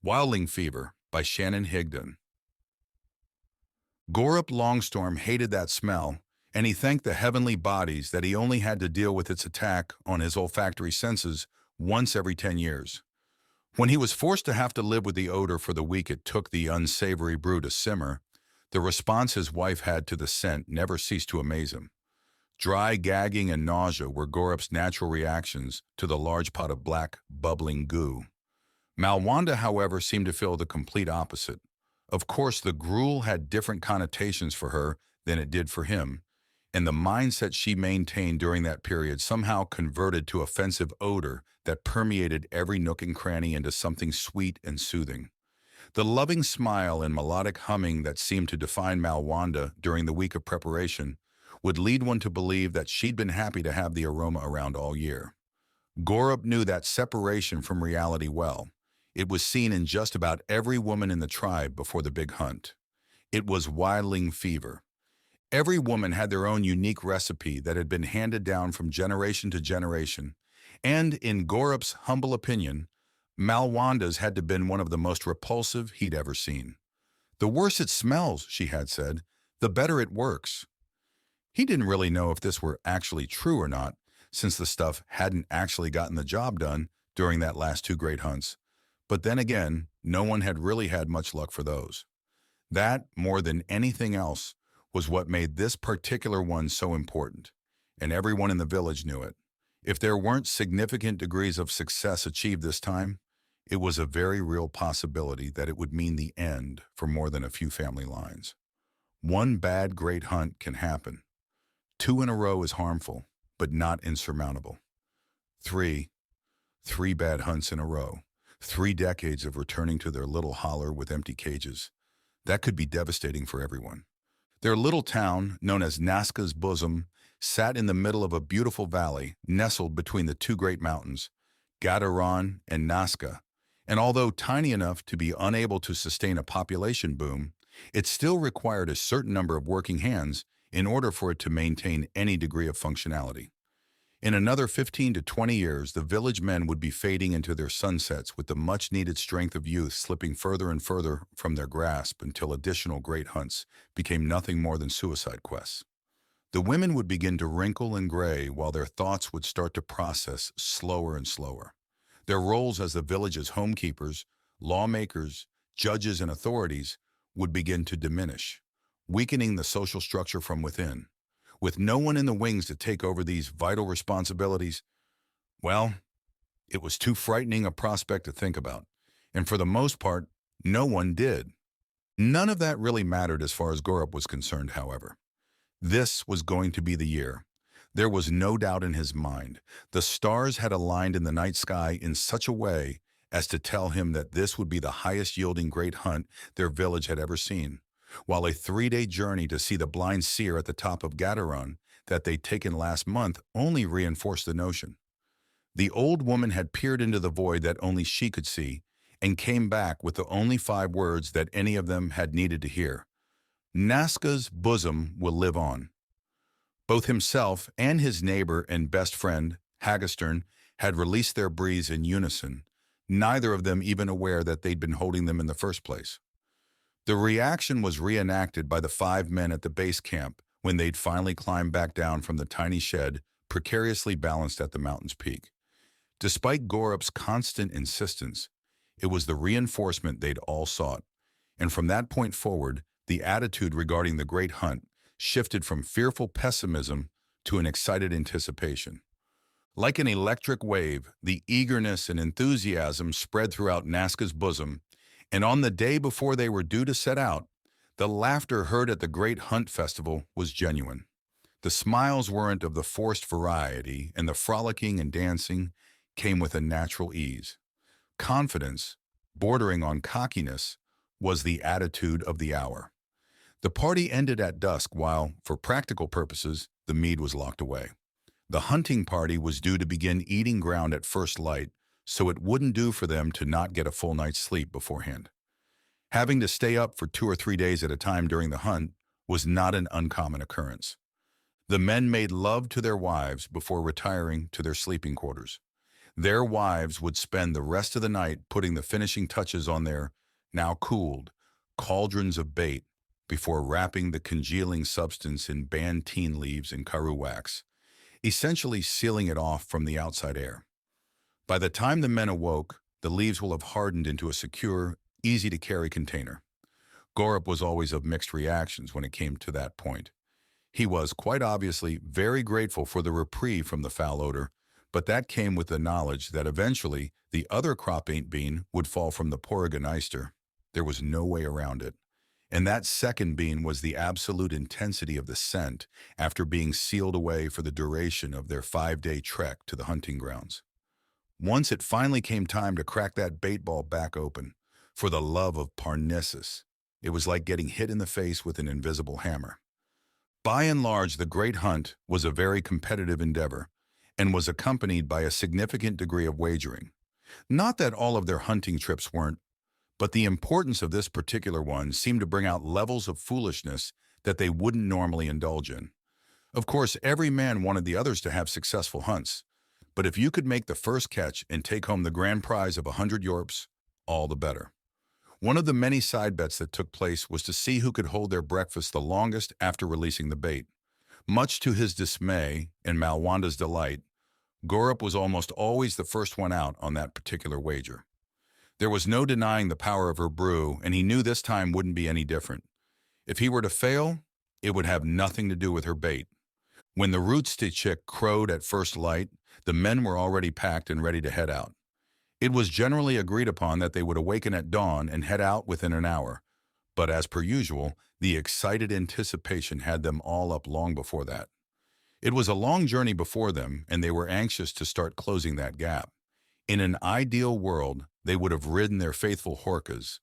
Wildling Fever by Shannon Higdon. Gorrup Longstorm hated that smell, and he thanked the heavenly bodies that he only had to deal with its attack on his olfactory senses once every 10 years. When he was forced to have to live with the odor for the week it took the unsavory brew to simmer, the response his wife had to the scent never ceased to amaze him. Dry gagging and nausea were Gorrup's natural reactions to the large pot of black, bubbling goo. Malwanda, however, seemed to feel the complete opposite. Of course, the gruel had different connotations for her than it did for him, and the mindset she maintained during that period somehow converted to offensive odor that permeated every nook and cranny into something sweet and soothing. The loving smile and melodic humming that seemed to define Malwanda during the week of preparation would lead one to believe that she'd been happy to have the aroma around all year. Gorrup knew that separation from reality well. It was seen in just about every woman in the tribe before the big hunt. It was Wildling Fever. Every woman had their own unique recipe that had been handed down from generation to generation, and in Gorrup's humble opinion, Malwanda's had to been one of the most repulsive he'd ever seen. "The worse it smells," she had said, "the better it works." He didn't really know if this were actually true or not, since the stuff hadn't actually gotten the job done during that last two great hunts. But then again, no one had really had much luck for those. That, more than anything else, was what made this particular one so important, and everyone in the village knew it. If there weren't significant degrees of success achieved this time, it was a very real possibility that it would mean the end for more than a few family lines. One bad great hunt can happen. Two in a row is harmful, but not insurmountable. Three bad hunts in a row. 3 decades of returning to their little holler with empty cages. That could be devastating for everyone. Their little town, known as Nasca's Bosom, sat in the middle of a beautiful valley nestled between the two great mountains, Gadaron and Nasca, and although tiny enough to be unable to sustain a population boom, it still required a certain number of working hands in order for it to maintain any degree of functionality. In another 15 to 20 years, the village men would be fading into their sunsets with the much-needed strength of youth slipping further and further from their grasp until additional great hunts became nothing more than suicide quests. The women would begin to wrinkle and gray while their thoughts would start to process slower and slower. Their roles as the village's homekeepers, lawmakers, judges, and authorities would begin to diminish, weakening the social structure from within. With no one in the wings to take over these vital responsibilities, well, it was too frightening a prospect to think about. And for the most part, no one did. None of that really mattered as far as Gorrup was concerned, however. This was going to be the year. There was no doubt in his mind. The stars had aligned in the night sky in such a way as to tell him that this would be the highest-yielding great hunt their village had ever seen, while a 3-day journey to see the blind seer at the top of Gadaron that they'd taken last month only reinforced the notion. The old woman had peered into the void that only she could see and came back with the only 5 words that any of them had needed to hear. Nasca's bosom will live on. Both himself and his neighbor and best friend, Hagestern, had released their breaths in unison, neither of them even aware that they'd been holding them in the first place. The reaction was reenacted by the 5 men at the base camp when they'd finally climbed back down from the tiny shed precariously balanced at the mountain's peak. Despite Gorrup's constant insistence, it was the reinforcement they'd all sought, and from that point forward, the attitude regarding the great hunt shifted from fearful pessimism to an excited anticipation. Like an electric wave, the eagerness and enthusiasm spread throughout Nasca's bosom, and on the day before they were due to set out, the laughter heard at the Great Hunt Festival was genuine. The smiles weren't of the forced variety, and the frolicking and dancing came with a natural ease. Confidence, bordering on cockiness, was the attitude of the hour. The party ended at dusk while, for practical purposes, the mead was locked away. The hunting party was due to begin eating ground at first light, so it wouldn't do for them to not get a full night's sleep beforehand. Having to stay up for 2 or 3 days at a time during the hunt was not an uncommon occurrence. The men made love to their wives before retiring to their sleeping quarters. Their wives would spend the rest of the night putting the finishing touches on their, now cooled, cauldrons of bait before wrapping the congealing substance in banteen leaves and karoo wax, essentially sealing it off from the outside air. By the time the men awoke, the leaves will have hardened into a secure, easy-to-carry container. Gorrup was always of mixed reactions when it came to that point. He was, quite obviously, very grateful for the reprieve from the foul odor, but that came with the knowledge that eventually the other crop ain't bean would fall from the Porriganister. There was no way around it. And that second bean was the absolute intensity of the scent after being sealed away for the duration of their 5-day trek to the hunting grounds. Once it finally came time to crack that bait ball back open, for the love of Parnassus, it was like getting hit in the face with an invisible hammer. By and large, the Great Hunt was a very competitive endeavor and was accompanied by a significant degree of wagering. Not that all of their hunting trips weren't, but the importance of this particular one seemed to bring out levels of foolishness that they wouldn't normally indulge in. Of course, every man wanted the others to have successful hunts, but if you could make the first catch and take home the grand prize of 100 yorps, all the better. One of the many side bets that took place was to see who could hold their breakfast the longest after releasing the bait. Much to his dismay and Malwanda's delight, Gorrup was almost always the first one out on that particular wager. There was no denying the power of her brew, and he knew this time wouldn't be any different. If he were to fail, it would have nothing to do with her bait. When the rootstitch chick crowed at first light, the men were already packed and ready to head out. It was generally agreed upon that they would awaken at dawn and head out within an hour, but as per usual, the excited anticipation had them all up long before that. It was a long journey before them, and they were anxious to start closing that gap. In an ideal world, they would have ridden their faithful horkas,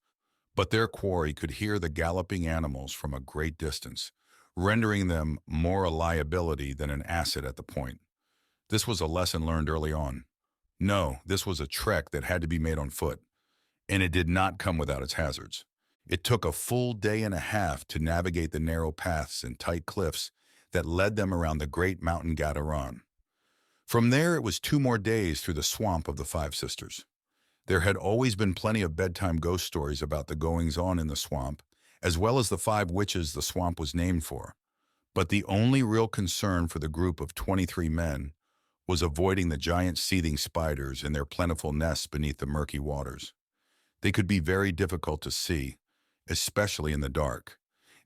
but their quarry could hear the galloping animals from a great distance, rendering them more a liability than an asset at the point. This was a lesson learned early on. No, this was a trek that had to be made on foot, and it did not come without its hazards. It took a full day and a half to navigate the narrow paths and tight cliffs that led them around the great mountain Gadaron. From there, it was 2 more days through the swamp of the Five Sisters. There had always been plenty of bedtime ghost stories about the goings-on in the swamp, as well as the 5 witches the swamp was named for. But the only real concern for the group of 23 men was avoiding the giant seething spiders and their plentiful nests beneath the murky waters. They could be very difficult to see, especially in the dark,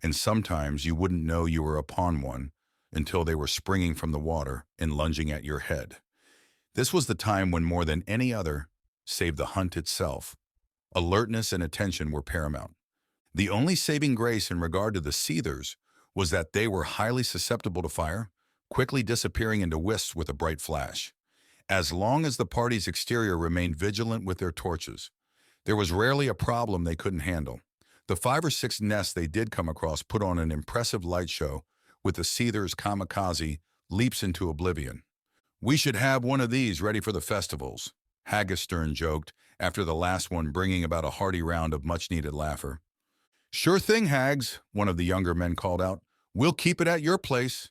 and sometimes you wouldn't know you were upon one until they were springing from the water and lunging at your head. This was the time when more than any other, save the hunt itself, alertness and attention were paramount. The only saving grace in regard to the seethers was that they were highly susceptible to fire, quickly disappearing into wisps with a bright flash. As long as the party's exterior remained vigilant with their torches, there was rarely a problem they couldn't handle. The 5 or 6 nests they did come across put on an impressive light show with the seethers' kamikaze leaps into oblivion. "We should have one of these ready for the festivals," Hagestern joked after the last one, bringing about a hearty round of much-needed laughter. "Sure thing, Hags," one of the younger men called out. "We'll keep it at your place."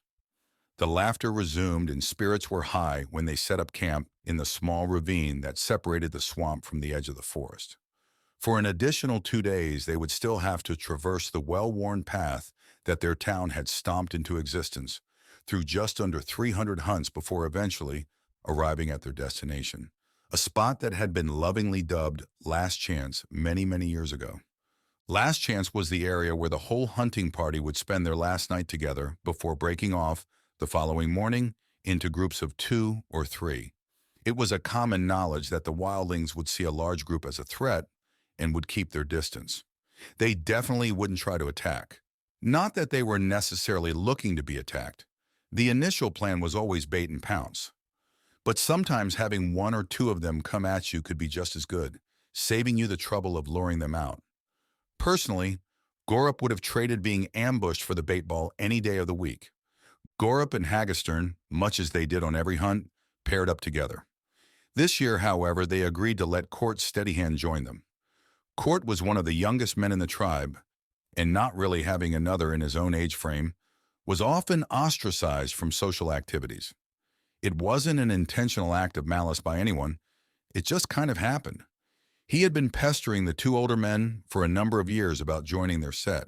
The laughter resumed and spirits were high when they set up camp in the small ravine that separated the swamp from the edge of the forest. For an additional 2 days, they would still have to traverse the well-worn path that their town had stomped into existence through just under 300 hunts before eventually arriving at their destination, a spot that had been lovingly dubbed Last Chance many, many years ago. Last Chance was the area where the whole hunting party would spend their last night together before breaking off the following morning into groups of 2 or 3. It was a common knowledge that the wildlings would see a large group as a threat and would keep their distance. They definitely wouldn't try to attack. Not that they were necessarily looking to be attacked. The initial plan was always bait and pounce. But sometimes having 1 or 2 of them come at you could be just as good, saving you the trouble of luring them out. Personally, Gorrup would have traded being ambushed for the bait ball any day of the week. Gorrup and Hagestern, much as they did on every hunt, paired up together. This year, however, they agreed to let Court Steadyhand join them. Court was one of the youngest men in the tribe, and not really having another in his own age frame, was often ostracized from social activities. It wasn't an intentional act of malice by anyone. It just kind of happened. He had been pestering the two older men for a number of years about joining their set.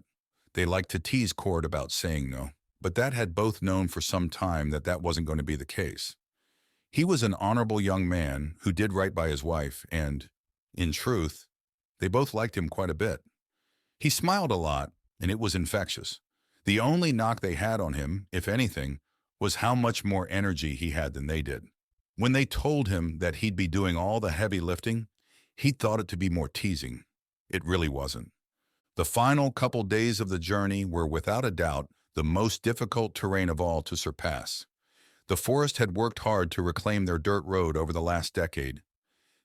They liked to tease Cord about saying no, but that had both known for some time that that wasn't going to be the case. He was an honorable young man who did right by his wife, and, in truth, they both liked him quite a bit. He smiled a lot, and it was infectious. The only knock they had on him, if anything, was how much more energy he had than they did. When they told him that he'd be doing all the heavy lifting, he thought it to be more teasing. It really wasn't. The final couple days of the journey were without a doubt the most difficult terrain of all to surpass. The forest had worked hard to reclaim their dirt road over the last decade.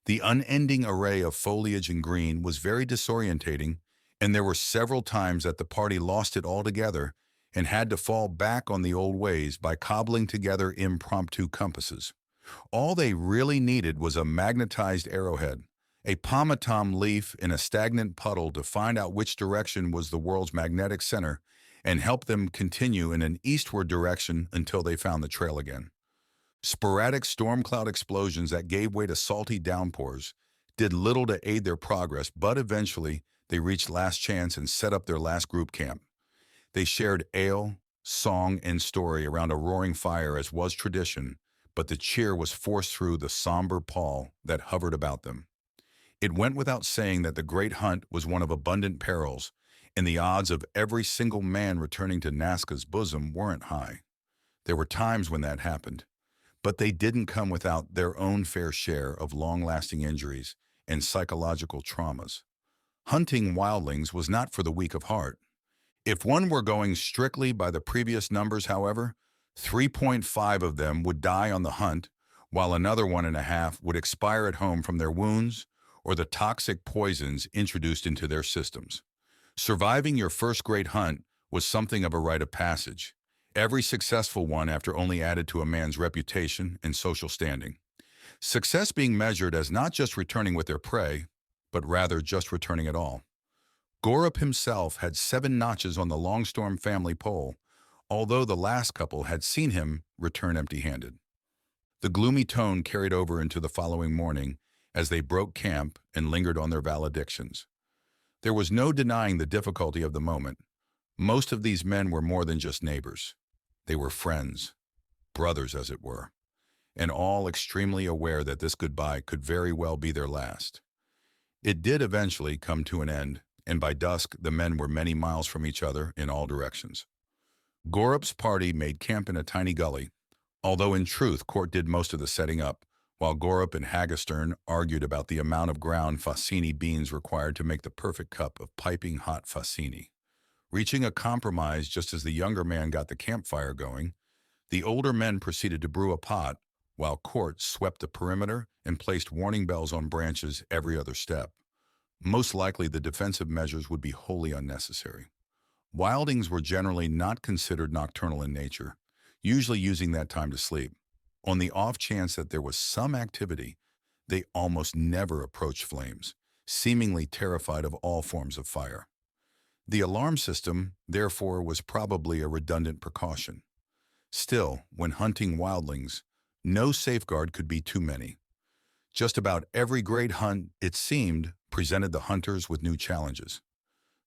The unending array of foliage and green was very disorientating, and there were several times that the party lost it altogether and had to fall back on the old ways by cobbling together impromptu compasses. All they really needed was a magnetized arrowhead, a pomatum leaf in a stagnant puddle to find out which direction was the world's magnetic center and help them continue in an eastward direction until they found the trail again. Sporadic storm cloud explosions that gave way to salty downpours did little to aid their progress, but eventually they reached Last Chance and set up their last group camp. They shared ale, song, and story around a roaring fire as was tradition, but the cheer was forced through the somber pall that hovered about them. It went without saying that the great hunt was one of abundant perils, and the odds of every single man returning to Nasca's bosom weren't high. There were times when that happened, but they didn't come without their own fair share of long-lasting injuries and psychological traumas. Hunting wildlings was not for the weak of heart. If one were going strictly by the previous numbers, however, 3.5 of them would die on the hunt, while another 1.5 would expire at home from their wounds or the toxic poisons introduced into their systems. Surviving your first great hunt was something of a rite of passage. Every successful one after only added to a man's reputation and social standing. Success being measured as not just returning with their prey, but rather just returning at all. Gorrup himself had 7 notches on the Longstorm family pole, although the last couple had seen him return empty-handed. The gloomy tone carried over into the following morning as they broke camp and lingered on their valedictions. There was no denying the difficulty of the moment. Most of these men were more than just neighbors. They were friends, brothers as it were, and all extremely aware that this goodbye could very well be their last. It did eventually come to an end, and by dusk the men were many miles from each other in all directions. Gorrup's party made camp in a tiny gully, although in truth Court did most of the setting up, while Gorrup and Hagestern argued about the amount of ground Fassini beans required to make the perfect cup of piping hot Fassini. Reaching a compromise just as the younger man got the campfire going, the older men proceeded to brew a pot, while Court swept the perimeter and placed warning bells on branches every other step. Most likely the defensive measures would be wholly unnecessary. Wildlings were generally not considered nocturnal in nature, usually using that time to sleep. On the off chance that there was some activity, they almost never approached flames, seemingly terrified of all forms of fire. The alarm system, therefore, was probably a redundant precaution. Still, when hunting wildlings, no safeguard could be too many. Just about every great hunt, it seemed, presented the hunters with new challenges.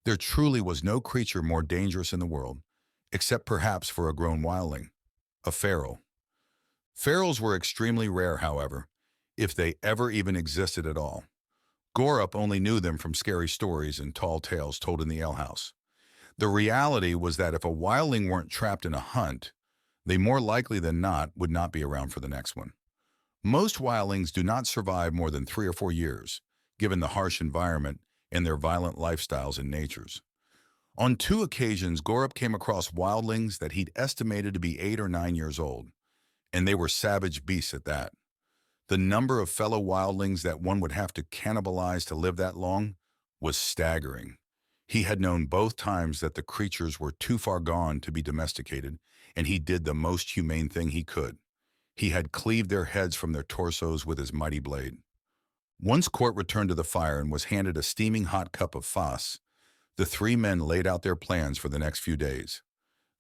There truly was no creature more dangerous in the world, except perhaps for a grown wildling, a feral. Ferals were extremely rare, however, if they ever even existed at all. Gorrup only knew them from scary stories and tall tales told in the alehouse. The reality was that if a wildling weren't trapped in a hunt, they more likely than not would not be around for the next one. Most wildlings do not survive more than 3 or 4 years, given the harsh environment and their violent lifestyles and natures. On 2 occasions, Gorrup came across wildlings that he'd estimated to be 8 or 9 years old, and they were savage beasts at that. The number of fellow wildlings that one would have to cannibalize to live that long was staggering. He had known both times that the creatures were too far gone to be domesticated, and he did the most humane thing he could. He had cleaved their heads from their torsos with his mighty blade. Once Court returned to the fire and was handed a steaming hot cup of Foss, the 3 men laid out their plans for the next few days.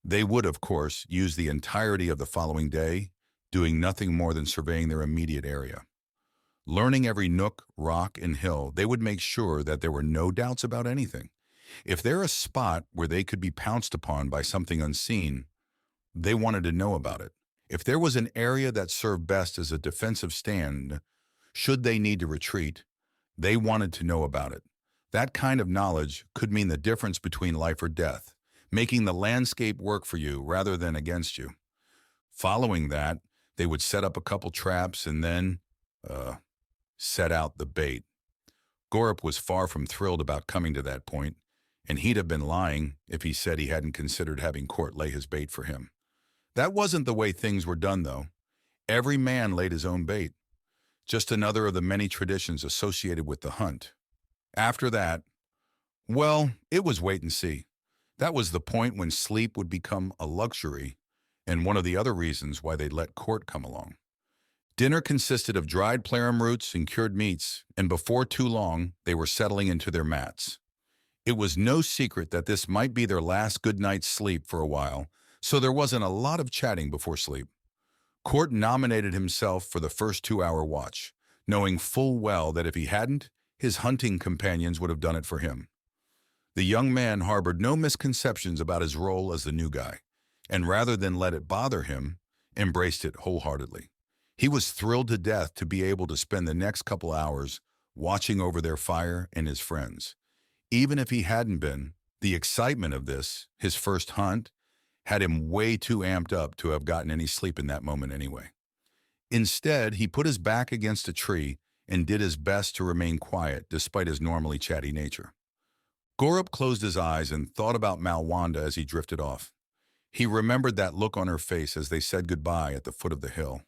They would, of course, use the entirety of the following day doing nothing more than surveying their immediate area. Learning every nook, rock, and hill, they would make sure that there were no doubts about anything. If there a spot where they could be pounced upon by something unseen, they wanted to know about it. If there was an area that served best as a defensive stand, should they need to retreat, they wanted to know about it. That kind of knowledge could mean the difference between life or death, making the landscape work for you rather than against you. Following that, they would set up a couple traps and then, set out the bait. Gorrup was far from thrilled about coming to that point, and he'd have been lying if he said he hadn't considered having Court lay his bait for him. That wasn't the way things were done, though. Every man laid his own bait. Just another of the many traditions associated with the hunt. After that, well, it was wait and see. That was the point when sleep would become a luxury, and one of the other reasons why they'd let Court come along. Dinner consisted of dried plarum roots and cured meats, and before too long, they were settling into their mats. It was no secret that this might be their last good night's sleep for a while, so there wasn't a lot of chatting before sleep. Court nominated himself for the first 2-hour watch, knowing full well that if he hadn't, his hunting companions would have done it for him. The young man harbored no misconceptions about his role as the new guy, and rather than let it bother him, embraced it wholeheartedly. He was thrilled to death to be able to spend the next couple hours watching over their fire and his friends. Even if he hadn't been, the excitement of this, his first hunt, had him way too amped up to have gotten any sleep in that moment anyway. Instead, he put his back against a tree and did his best to remain quiet despite his normally chatty nature. Gorrup closed his eyes and thought about Malwanda as he drifted off. He remembered that look on her face as they said goodbye at the foot of the hill.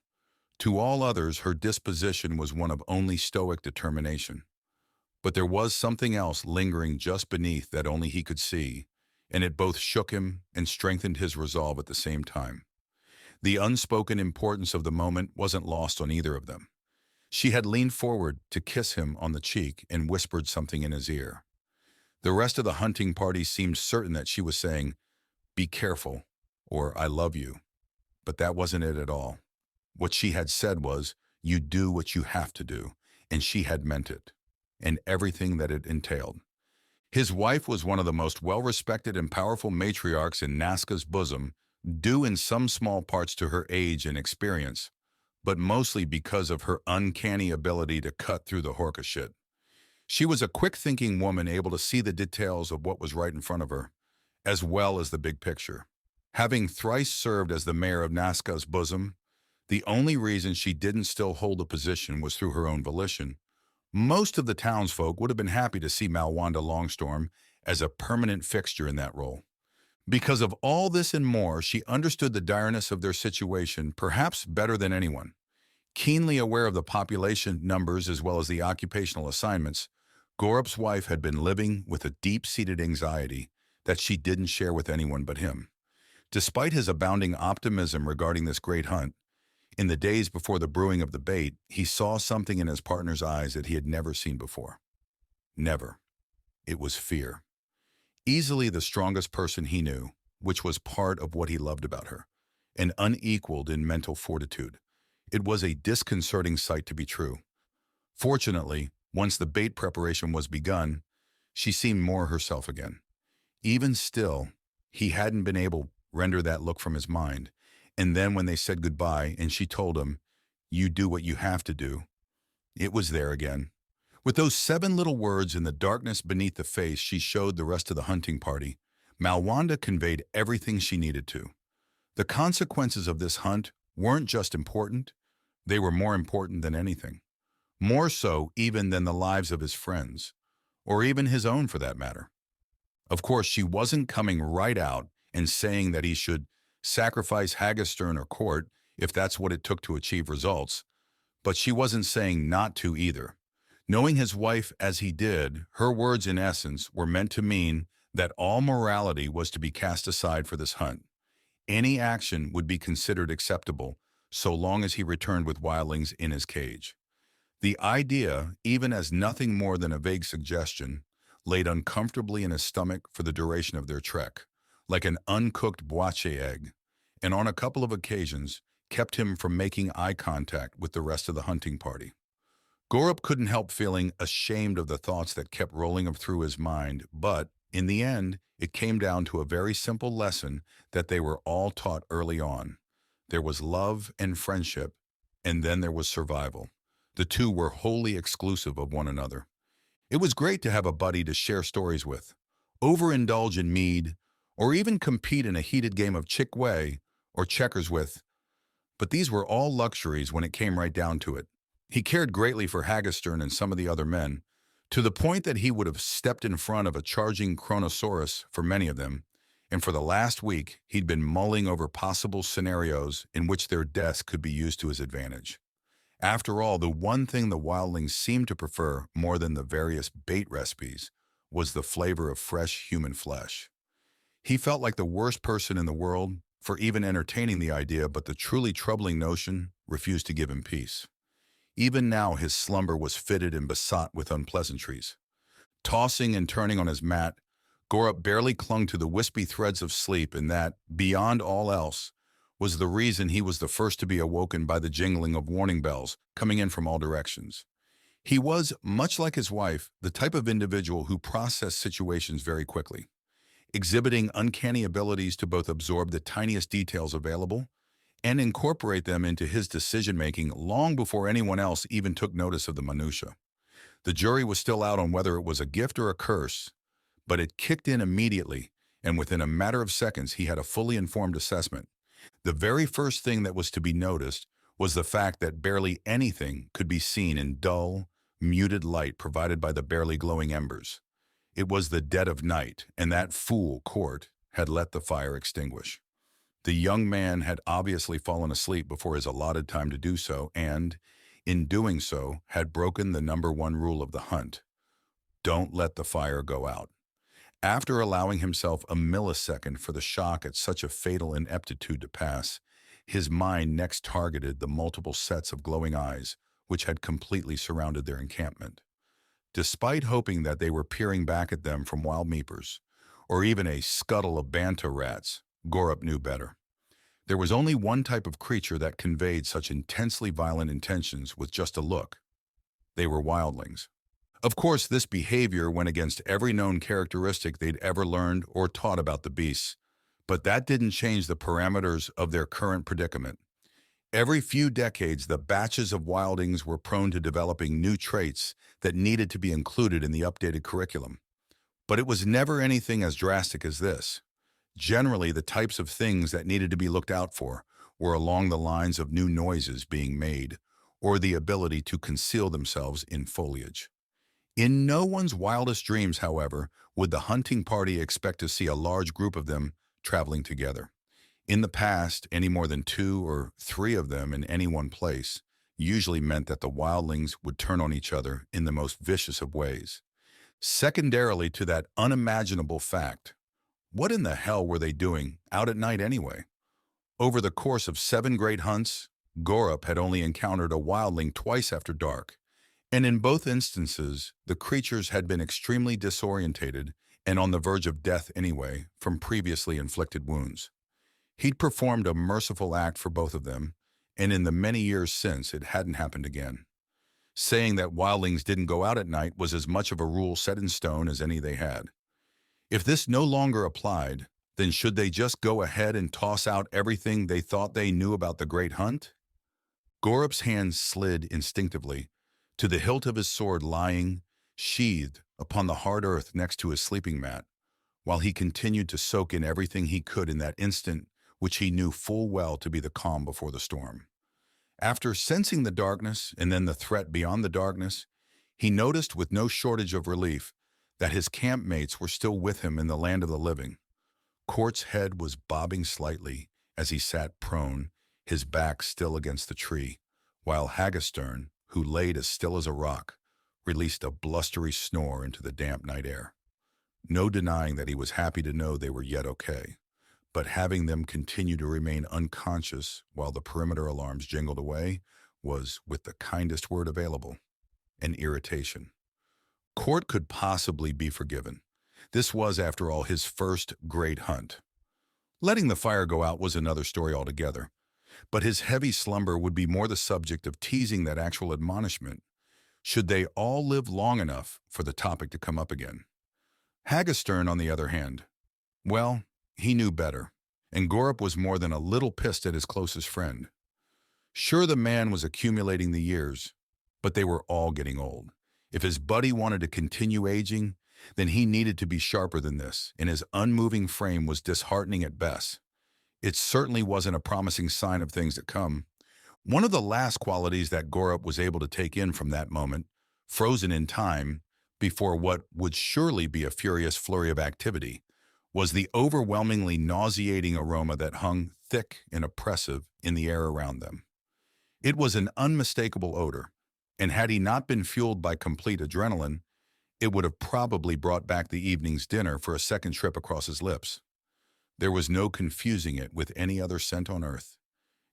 To all others, her disposition was one of only stoic determination. But there was something else lingering just beneath that only he could see, and it both shook him and strengthened his resolve at the same time. The unspoken importance of the moment wasn't lost on either of them. She had leaned forward to kiss him on the cheek and whispered something in his ear. The rest of the hunting party seemed certain that she was saying, "Be careful," or "I love you." But that wasn't it at all. What she had said was, "You do what you have to do," and she had meant it, and everything that it entailed. His wife was one of the most well-respected and powerful matriarchs in Nasca's bosom, due in some small parts to her age and experience, but mostly because of her uncanny ability to cut through the horka shit. She was a quick-thinking woman able to see the details of what was right in front of her, as well as the big picture. Having thrice served as the mayor of Nasca's bosom, the only reason she didn't still hold the position was through her own volition. Most of the townsfolk would have been happy to see Wildling Longstorm as a permanent fixture in that role. Because of all this and more, she understood the direness of their situation perhaps better than anyone. Keenly aware of the population numbers as well as the occupational assignments, Gorrup's wife had been living with a deep-seated anxiety that she didn't share with anyone but him. Despite his abounding optimism regarding this great hunt, in the days before the brewing of the bait, he saw something in his partner's eyes that he had never seen before. Never. It was fear. Easily the strongest person he knew, which was part of what he loved about her, and unequaled in mental fortitude. It was a disconcerting sight to be true. Fortunately, once the bait preparation was begun, she seemed more herself again. Even still, he hadn't been able to render that look from his mind, and then when they said goodbye and she told him, "You do what you have to do," it was there again. With those 7 little words in the darkness beneath the face she showed the rest of the hunting party, Malwanda conveyed everything she needed to. The consequences of this hunt weren't just important, they were more important than anything. More so even than the lives of his friends, or even his own for that matter. Of course, she wasn't coming right out and saying that he should sacrifice Hagestern or Court if that's what it took to achieve results, but she wasn't saying not to either. Knowing his wife as he did, her words in essence were meant to mean that all morality was to be cast aside for this hunt. Any action would be considered acceptable so long as he returned with wildlings in his cage. The idea, even as nothing more than a vague suggestion, laid uncomfortably in his stomach for the duration of their trek, like an uncooked boche egg, and on a couple of occasions kept him from making eye contact with the rest of the hunting party. Gorrup couldn't help feeling ashamed of the thoughts that kept rolling through his mind, but in the end, it came down to a very simple lesson that they were all taught early on. There was love and friendship, and then there was survival. The two were wholly exclusive of one another. It was great to have a buddy to share stories with, overindulge in mead, or even compete in a heated game of chick-way or checkers with, but these were all luxuries when it came right down to it. He cared greatly for Hagestern and some of the other men, to the point that he would have stepped in front of a charging Chronosaurus for many of them, and for the last week he'd been mulling over possible scenarios in which their deaths could be used to his advantage. After all, the one thing the wildlings seemed to prefer more than the various bait recipes was the flavor of fresh human flesh. He felt like the worst person in the world for even entertaining the idea, but the truly troubling notion refused to give him peace. Even now his slumber was fitted and besought with unpleasantries. Tossing and turning on his mat, Gorrup barely clung to the wispy threads of sleep, and that, beyond all else, was the reason he was the first to be awoken by the jingling of warning bells coming in from all directions. He was, much like his wife, the type of individual who processed situations very quickly, exhibiting uncanny abilities to both absorb the tiniest details available and incorporate them into his decision-making long before anyone else even took notice of the minutiae. The jury was still out on whether it was a gift or a curse, but it kicked in immediately, and within a matter of seconds he had a fully informed assessment. The very first thing that was to be noticed was the fact that barely anything could be seen in dull, muted light provided by the barely glowing embers. It was the dead of night, and that fool, Court, had let the fire extinguish. The young man had obviously fallen asleep before his allotted time to do so, and, in doing so, had broken the #1 rule of the hunt: don't let the fire go out. After allowing himself a millisecond for the shock at such a fatal ineptitude to pass, his mind next targeted the multiple sets of glowing eyes which had completely surrounded their encampment. Despite hoping that they were peering back at them from wild meepers, or even a scuttle of banta rats, Gorrup knew better. There was only one type of creature that conveyed such intensely violent intentions with just a look. They were wildlings. Of course, this behavior went against every known characteristic they'd ever learned or taught about the beasts, but that didn't change the parameters of their current predicament. Every few decades, the batches of wildlings were prone to developing new traits that needed to be included in the updated curriculum. But it was never anything as drastic as this. Generally, the types of things that needed to be looked out for were along the lines of new noises being made, or the ability to conceal themselves in foliage. In no one's wildest dreams, however, would the hunting party expect to see a large group of them traveling together. In the past, any more than 2 or 3 of them in any one place usually meant that the wildlings would turn on each other in the most vicious of ways. Secondarily to that unimaginable fact, what in the hell were they doing out at night anyway? Over the course of 7 great hunts, Gorrup had only encountered a wildling twice after dark, and in both instances, the creatures had been extremely disorientated and on the verge of death anyway from previously inflicted wounds. He'd performed a merciful act for both of them, and in the many years since, it hadn't happened again. Saying that wildlings didn't go out at night was as much of a rule set in stone as any they had. If this no longer applied, then should they just go ahead and toss out everything they thought they knew about the great hunt? Gorrup's hand slid instinctively to the hilt of his sword lying, sheathed, upon the hard earth next to his sleeping mat, while he continued to soak in everything he could in that instant which he knew full well to be the calm before the storm. After sensing the darkness and then the threat beyond the darkness, he noticed with no shortage of relief that his campmates were still with him in the land of the living. Court's head was bobbing slightly as he sat prone, his back still against the tree, while Hagestern, who laid as still as a rock, released a blustery snore into the damp night air. No denying that he was happy to know they were yet okay, but having them continue to remain unconscious while the perimeter alarms jingled away was, with the kindest word available, an irritation. Court could possibly be forgiven. This was, after all, his first great hunt. Letting the fire go out was another story altogether. But his heavy slumber would be more the subject of teasing that actual admonishment, should they all live long enough for the topic to come up again. Hagestern, on the other hand, well, he knew better, and Gorrup was more than a little pissed at his closest friend. Sure, the man was accumulating the years, but they were all getting old. If his buddy wanted to continue aging, then he needed to be sharper than this, and his unmoving frame was disheartening at best. It certainly wasn't a promising sign of things to come. One of the last qualities that Gorrup was able to take in from that moment, frozen in time, before what would surely be a furious flurry of activity, was the overwhelmingly nauseating aroma that hung thick and oppressive in the air around them. It was an unmistakable odor, and had he not been fueled by complete adrenaline, it would have probably brought back the evening's dinner for a second trip across his lips. There was no confusing it with any other scent on earth.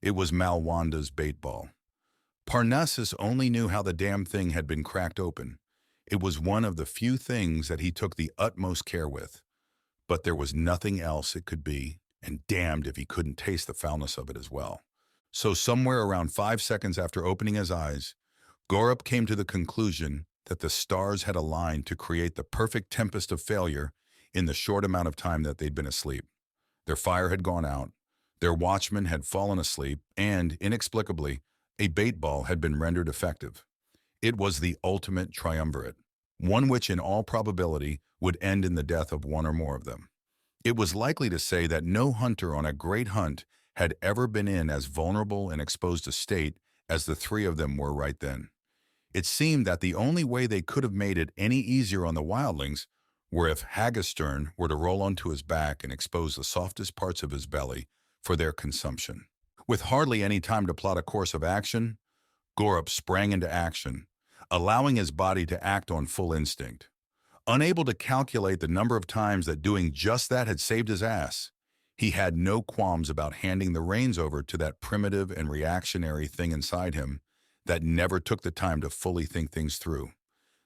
It was Malwanda's bait ball. Parnassus only knew how the damn thing had been cracked open. It was one of the few things that he took the utmost care with. But there was nothing else it could be, and damned if he couldn't taste the foulness of it as well. So somewhere around 5 seconds after opening his eyes, Gorrup came to the conclusion that the stars had aligned to create the perfect tempest of failure in the short amount of time that they'd been asleep. Their fire had gone out, their watchman had fallen asleep, and, inexplicably, a bait ball had been rendered effective. It was the ultimate triumvirate, one which in all probability would end in the death of one or more of them. It was likely to say that no hunter on a great hunt had ever been in as vulnerable and exposed a state as the three of them were right then. It seemed that the only way they could have made it any easier on the wildlings were if Hagestern were to roll onto his back and expose the softest parts of his belly for their consumption. With hardly any time to plot a course of action, Gorrup sprang into action, allowing his body to act on full instinct. Unable to calculate the number of times that doing just that had saved his ass, he had no qualms about handing the reins over to that primitive and reactionary thing inside him that never took the time to fully think things through.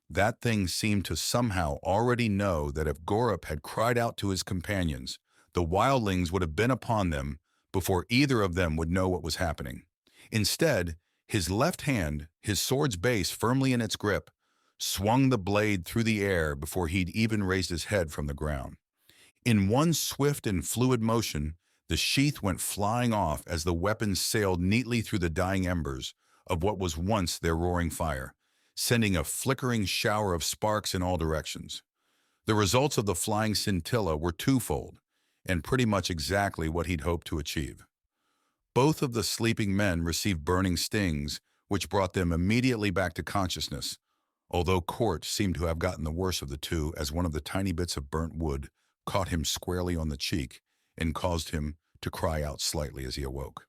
That thing seemed to somehow already know that if Gorrup had cried out to his companions, the wildlings would have been upon them before either of them would know what was happening. Instead, his left hand, his sword's base firmly in its grip, swung the blade through the air before he'd even raised his head from the ground. In one swift and fluid motion, the sheath went flying off as the weapon sailed neatly through the dying embers of what was once their roaring fire, sending a flickering shower of sparks in all directions. The results of the flying scintilla were twofold, and pretty much exactly what he'd hoped to achieve. Both of the sleeping men received burning stings, which brought them immediately back to consciousness, although Court seemed to have gotten the worse of the two as one of the tiny bits of burnt wood caught him squarely on the cheek and caused him to cry out slightly as he awoke.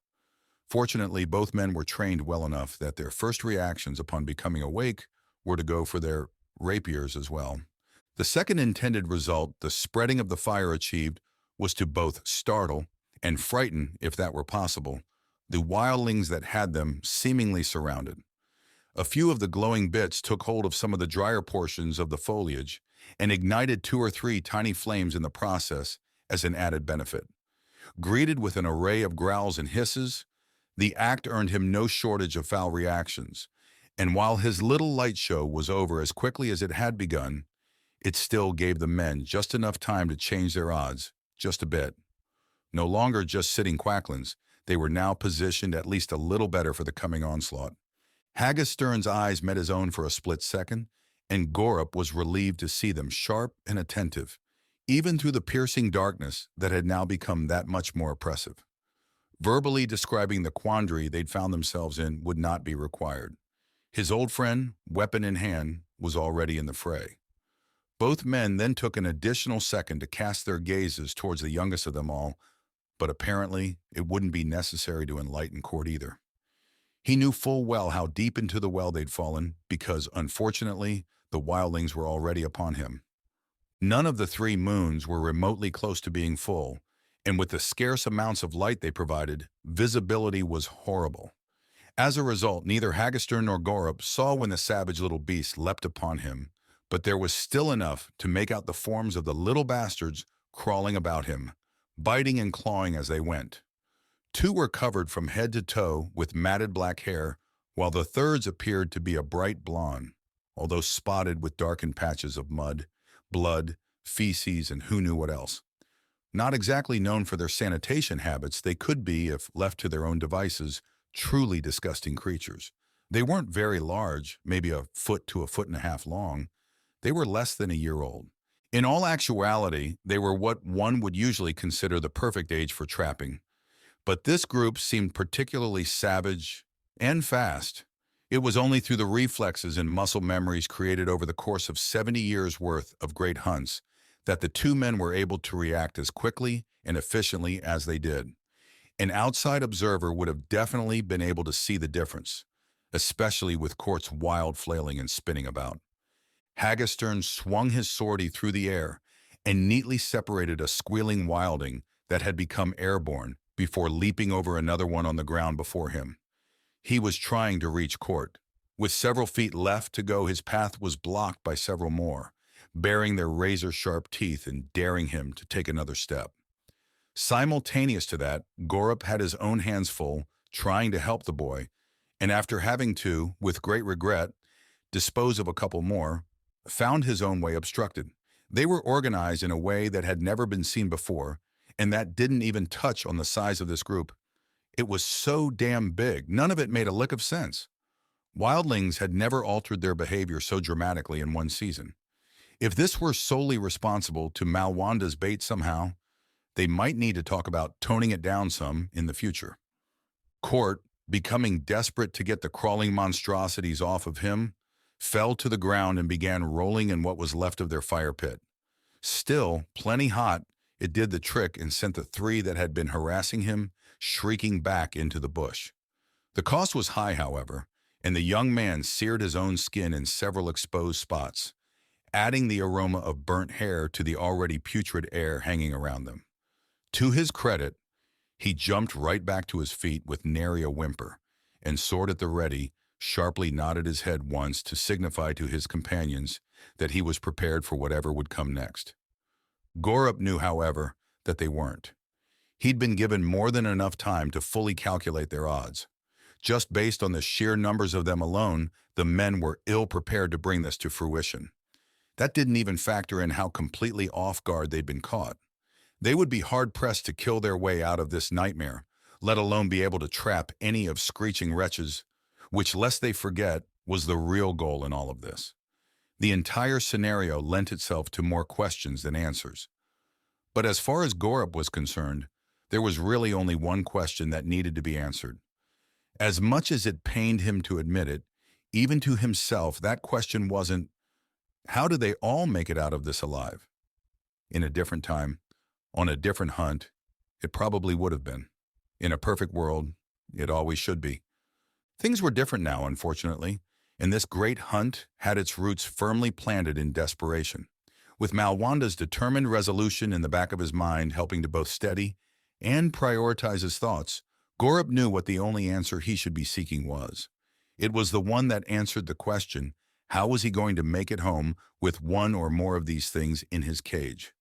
Fortunately, both men were trained well enough that their first reactions upon becoming awake were to go for their rapiers as well. The second intended result the spreading of the fire achieved was to both startle and frighten, if that were possible, the wildlings that had them seemingly surrounded. A few of the glowing bits took hold of some of the drier portions of the foliage and ignited 2 or 3 tiny flames in the process as an added benefit. Greeted with an array of growls and hisses, the act earned him no shortage of foul reactions, and while his little light show was over as quickly as it had begun, it still gave the men just enough time to change their odds, just a bit. No longer just sitting quacklins, they were now positioned at least a little better for the coming onslaught. Hagestern's eyes met his own for a split second, and Gorrup was relieved to see them sharp and attentive, even through the piercing darkness that had now become that much more oppressive. Verbally describing the quandary they'd found themselves in would not be required. His old friend, weapon in hand, was already in the fray. Both men then took an additional second to cast their gazes towards the youngest of them all, but apparently it wouldn't be necessary to enlighten Court either. He knew full well how deep into the well they'd fallen because, unfortunately, the wildlings were already upon him. None of the 3 moons were remotely close to being full, and with the scarce amounts of light they provided, visibility was horrible. As a result, neither Hagestern nor Gorrup saw when the savage little beast leapt upon him, but there was still enough to make out the forms of the little bastards crawling about him, biting and clawing as they went. Two were covered from head to toe with matted black hair, while the thirds appeared to be a bright blonde, although spotted with darkened patches of mud, blood, feces, and who knew what else. Not exactly known for their sanitation habits, they could be, if left to their own devices, truly disgusting creatures. They weren't very large, maybe a foot to a foot and a half long. They were less than a year old. In all actuality, they were what one would usually consider the perfect age for trapping. But this group seemed particularly savage and fast. It was only through the reflexes and muscle memories created over the course of 70 years' worth of great hunts that the two men were able to react as quickly and efficiently as they did. An outside observer would have definitely been able to see the difference, especially with Court's wild flailing and spinning about. Hagestern swung his sortie through the air and neatly separated a squealing wildling that had become airborne before leaping over another one on the ground before him. He was trying to reach Court. With several feet left to go, his path was blocked by several more, baring their razor-sharp teeth and daring him to take another step. Simultaneous to that, Gorrup had his own hands full, trying to help the boy, and after having to, with great regret, dispose of a couple more, found his own way obstructed. They were organized in a way that had never been seen before, and that didn't even touch on the size of this group. It was so damn big, none of it made a lick of sense. Wildlings had never altered their behavior so dramatically in one season. If this were solely responsible to Malwanda's bait somehow, they might need to talk about toning it down some in the future. Court, becoming desperate to get the crawling monstrosities off of him, fell to the ground and began rolling in what was left of their fire pit. Still, plenty hot, it did the trick and sent the three that had been harassing him shrieking back into the bush. The cost was high, however, and the young man seared his own skin in several exposed spots, adding the aroma of burnt hair to the already putrid air hanging around them. To his credit, he jumped right back to his feet with nary a whimper, and sword at the ready, sharply nodded his head once to signify to his companions that he was prepared for whatever would come next. Gorrup knew, however, that they weren't. He'd been given more than enough time to fully calculate their odds. Just based on the sheer numbers of them alone, the men were ill-prepared to bring this to fruition. That didn't even factor in how completely off guard they'd been caught. They would be hard-pressed to kill their way out of this nightmare, let alone be able to trap any of screeching wretches, which, lest they forget, was the real goal in all of this. The entire scenario lent itself to more questions than answers. But as far as Gorrup was concerned, there was really only one question that needed to be answered. As much as it pained him to admit it, even to himself, that question wasn't, how did they all make it out of this alive? In a different time, on a different hunt, it probably would have been. In a perfect world, it always should be. Things were different now, unfortunately, and this great hunt had its roots firmly planted in desperation, with Malwanda's determined resolution in the back of his mind helping to both steady and prioritize his thoughts. Gorrup knew what the only answer he should be seeking was. It was the one that answered the question, how was he going to make it home with one or more of these things in his cage?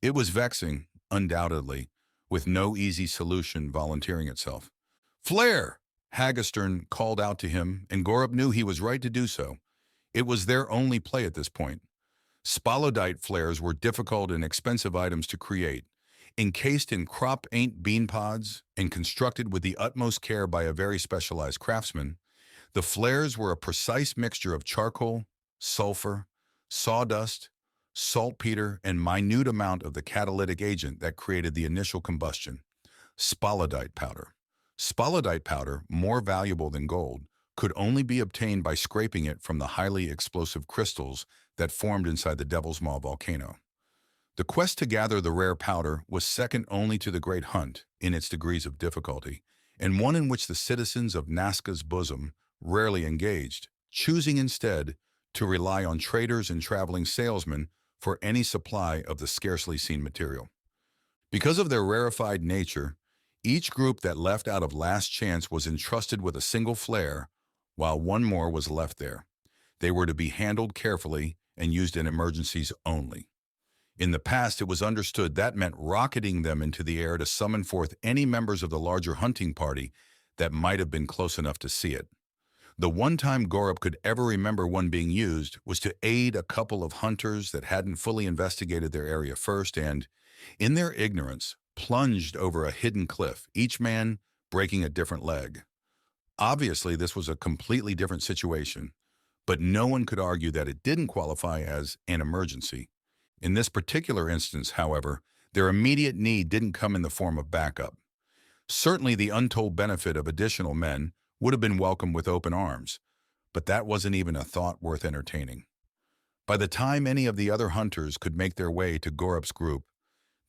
It was vexing, undoubtedly, with no easy solution volunteering itself. "Flare!" Hagestern called out to him, and Gorrup knew he was right to do so. It was their only play at this point. Spalodite flares were difficult and expensive items to create, encased in crop-ain't bean pods and constructed with the utmost care by a very specialized craftsman. The flares were a precise mixture of charcoal, sulfur, sawdust, saltpeter, and minute amount of the catalytic agent that created the initial combustion, spalodite powder. Spalodite powder, more valuable than gold, could only be obtained by scraping it from the highly explosive crystals that formed inside the Devil's Maw volcano. The quest to gather the rare powder was second only to the Great Hunt in its degrees of difficulty, and one in which the citizens of Nasca's Bosom rarely engaged, choosing instead to rely on traders and traveling salesmen for any supply of the scarcely seen material. Because of their rarefied nature, each group that left out of Last Chance was entrusted with a single flare, while one more was left there. They were to be handled carefully and used in emergencies only. In the past, it was understood that meant rocketing them into the air to summon forth any members of the larger hunting party that might have been close enough to see it. The one time Gorrup could ever remember one being used was to aid a couple of hunters that hadn't fully investigated their area first and, in their ignorance, plunged over a hidden cliff, each man breaking a different leg. Obviously, this was a completely different situation, but no one could argue that it didn't qualify as an emergency. In this particular instance, however, their immediate need didn't come in the form of backup. Certainly the untold benefit of additional men would have been welcomed with open arms, but that wasn't even a thought worth entertaining. By the time any of the other hunters could make their way to Gorrup's group,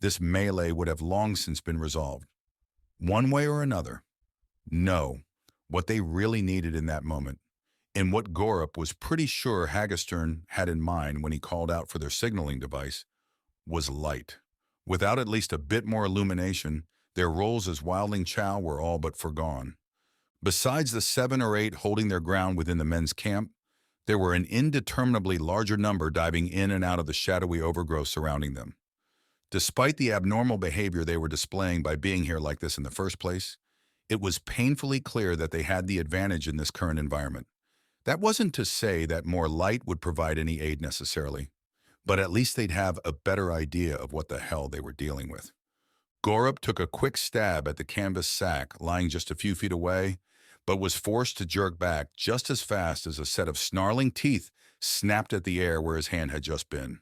this melee would have long since been resolved. One way or another. No, what they really needed in that moment, and what Gorrup was pretty sure Hagestern had in mind when he called out for their signaling device, was light. Without at least a bit more illumination, their roles as wildling chow were all but forgone. Besides the 7 or 8 holding their ground within the men's camp, there were an indeterminably larger number diving in and out of the shadowy overgrowth surrounding them. Despite the abnormal behavior they were displaying by being here like this in the first place, it was painfully clear that they had the advantage in this current environment. That wasn't to say that more light would provide any aid necessarily, but at least they'd have a better idea of what the hell they were dealing with. Gorrup took a quick stab at the canvas sack lying just a few feet away, but was forced to jerk back just as fast as a set of snarling teeth snapped at the air where his hand had just been.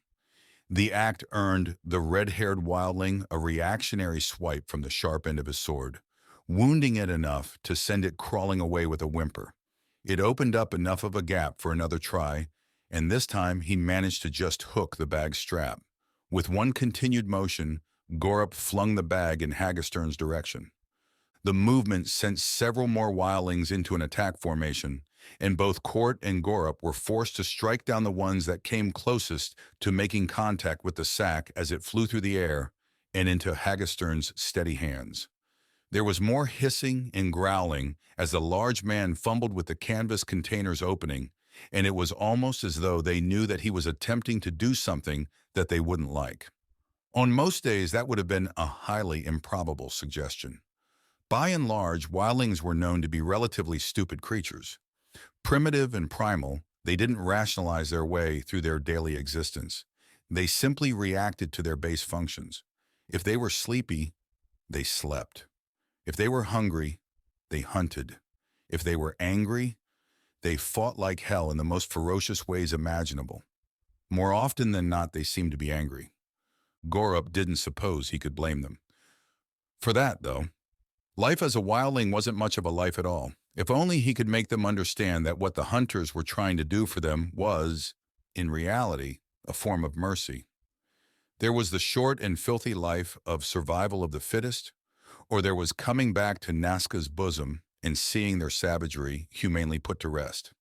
The act earned the red-haired wildling a reactionary swipe from the sharp end of his sword, wounding it enough to send it crawling away with a whimper. It opened up enough of a gap for another try, and this time he managed to just hook the bag's strap. With one continued motion, Gorrup flung the bag in Hagestern's direction. The movement sent several more wildlings into an attack formation, and both Court and Gorrup were forced to strike down the ones that came closest to making contact with the sack as it flew through the air and into Hagestern's steady hands. There was more hissing and growling as the large man fumbled with the canvas container's opening, and it was almost as though they knew that he was attempting to do something that they wouldn't like. On most days, that would have been a highly improbable suggestion. By and large, wildlings were known to be relatively stupid creatures. Primitive and primal, they didn't rationalize their way through their daily existence. They simply reacted to their base functions. If they were sleepy, they slept. If they were hungry, they hunted. If they were angry, they fought like hell in the most ferocious ways imaginable. More often than not, they seemed to be angry. Gorrup didn't suppose he could blame them for that, though. Life as a wildling wasn't much of a life at all. If only he could make them understand that what the hunters were trying to do for them was, in reality, a form of mercy. There was the short and filthy life of survival of the fittest, or there was coming back to Nasca's bosom and seeing their savagery humanely put to rest.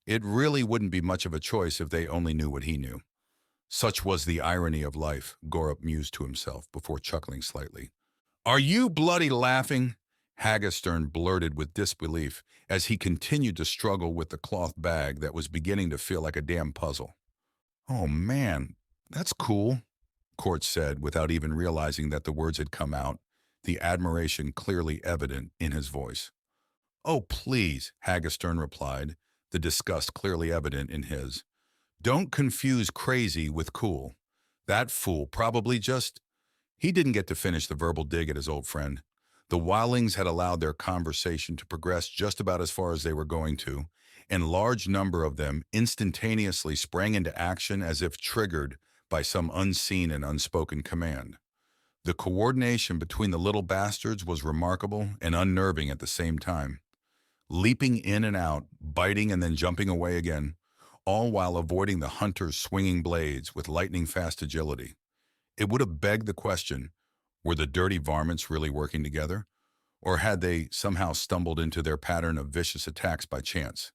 It really wouldn't be much of a choice if they only knew what he knew. Such was the irony of life, Gorrup mused to himself before chuckling slightly. "Are you bloody laughing?" Hagestern blurted with disbelief as he continued to struggle with the cloth bag that was beginning to feel like a damn puzzle. "Oh man, that's cool," Court said without even realizing that the words had come out, the admiration clearly evident in his voice. "Oh please," Hagestern replied, the disgust clearly evident in his. "Don't confuse crazy with cool. That fool probably just—" He didn't get to finish the verbal dig at his old friend. The wildlings had allowed their conversation to progress just about as far as they were going to, and a large number of them instantaneously sprang into action as if triggered by some unseen and unspoken command. The coordination between the little bastards was remarkable and unnerving at the same time. Leaping in and out, biting and then jumping away again, all while avoiding the hunters' swinging blades with lightning-fast agility. It would have begged the question, were the dirty varmints really working together? Or had they somehow stumbled into their pattern of vicious attacks by chance?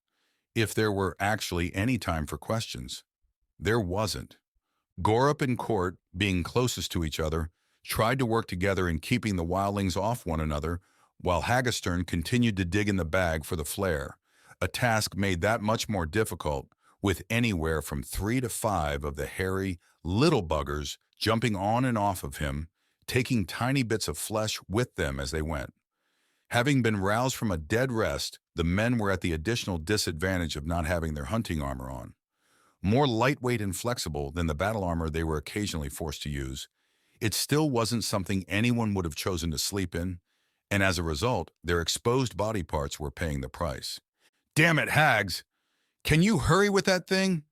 If there were actually any time for questions, there wasn't. Gorrup and Court, being closest to each other, tried to work together in keeping the wildlings off one another, while Hagestern continued to dig in the bag for the flare, a task made that much more difficult with anywhere from 3 to 5 of the hairy little buggers jumping on and off of him, taking tiny bits of flesh with them as they went. Having been roused from a dead rest, the men were at the additional disadvantage of not having their hunting armor on. More lightweight and flexible than the battle armor they were occasionally forced to use, it still wasn't something anyone would have chosen to sleep in, and as a result, their exposed body parts were paying the price. "Damn it, hags! Can you hurry with that thing?"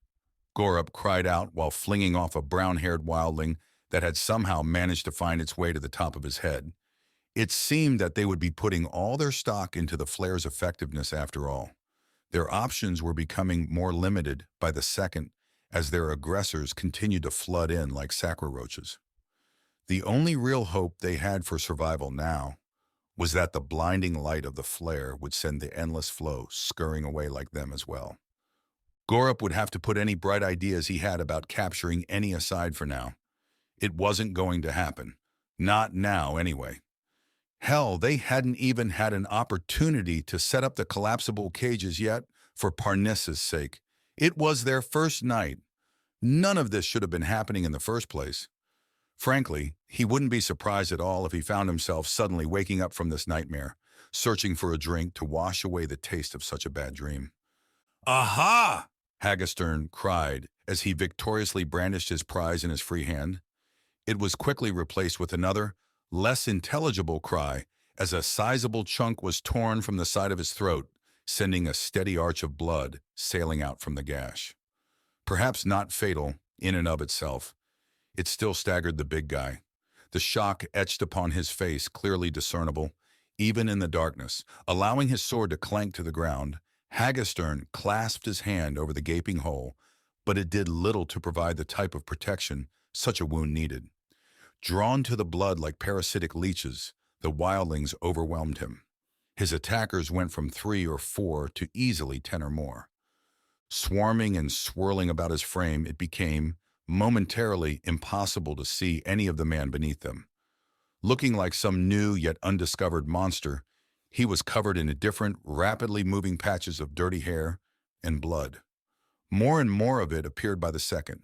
Gorrup cried out while flinging off a brown-haired wildling that had somehow managed to find its way to the top of his head. It seemed that they would be putting all their stock into the flare's effectiveness after all. Their options were becoming more limited by the second as their aggressors continued to flood in like sacroroaches. The only real hope they had for survival now was that the blinding light of the flare would send the endless flow scurrying away like them as well. Gorrup would have to put any bright ideas he had about capturing any aside for now. It wasn't going to happen. Not now, anyway. Hell, they hadn't even had an opportunity to set up the collapsible cages yet, for Parnissa's sake. It was their first night. None of this should have been happening in the first place. Frankly, he wouldn't be surprised at all if he found himself suddenly waking up from this nightmare, searching for a drink to wash away the taste of such a bad dream. "Aha!" Hagestern cried as he victoriously brandished his prize in his free hand. It was quickly replaced with another, less intelligible cry as a sizable chunk was torn from the side of his throat, sending a steady arch of blood sailing out from the gash. Perhaps not fatal in and of itself, it still staggered the big guy. The shock etched upon his face clearly discernible, even in the darkness. Allowing his sword to clank to the ground, Hagestern clasped his hand over the gaping hole, but it did little to provide the type of protection such a wound needed. Drawn to the blood like parasitic leeches, the wildlings overwhelmed him. His attackers went from 3 or 4 to easily 10 or more. Swarming and swirling about his frame, it became, momentarily, impossible to see any of the man beneath them. Looking like some new yet undiscovered monster, he was covered in different, rapidly moving patches of dirty hair and blood. More and more of it appeared by the second.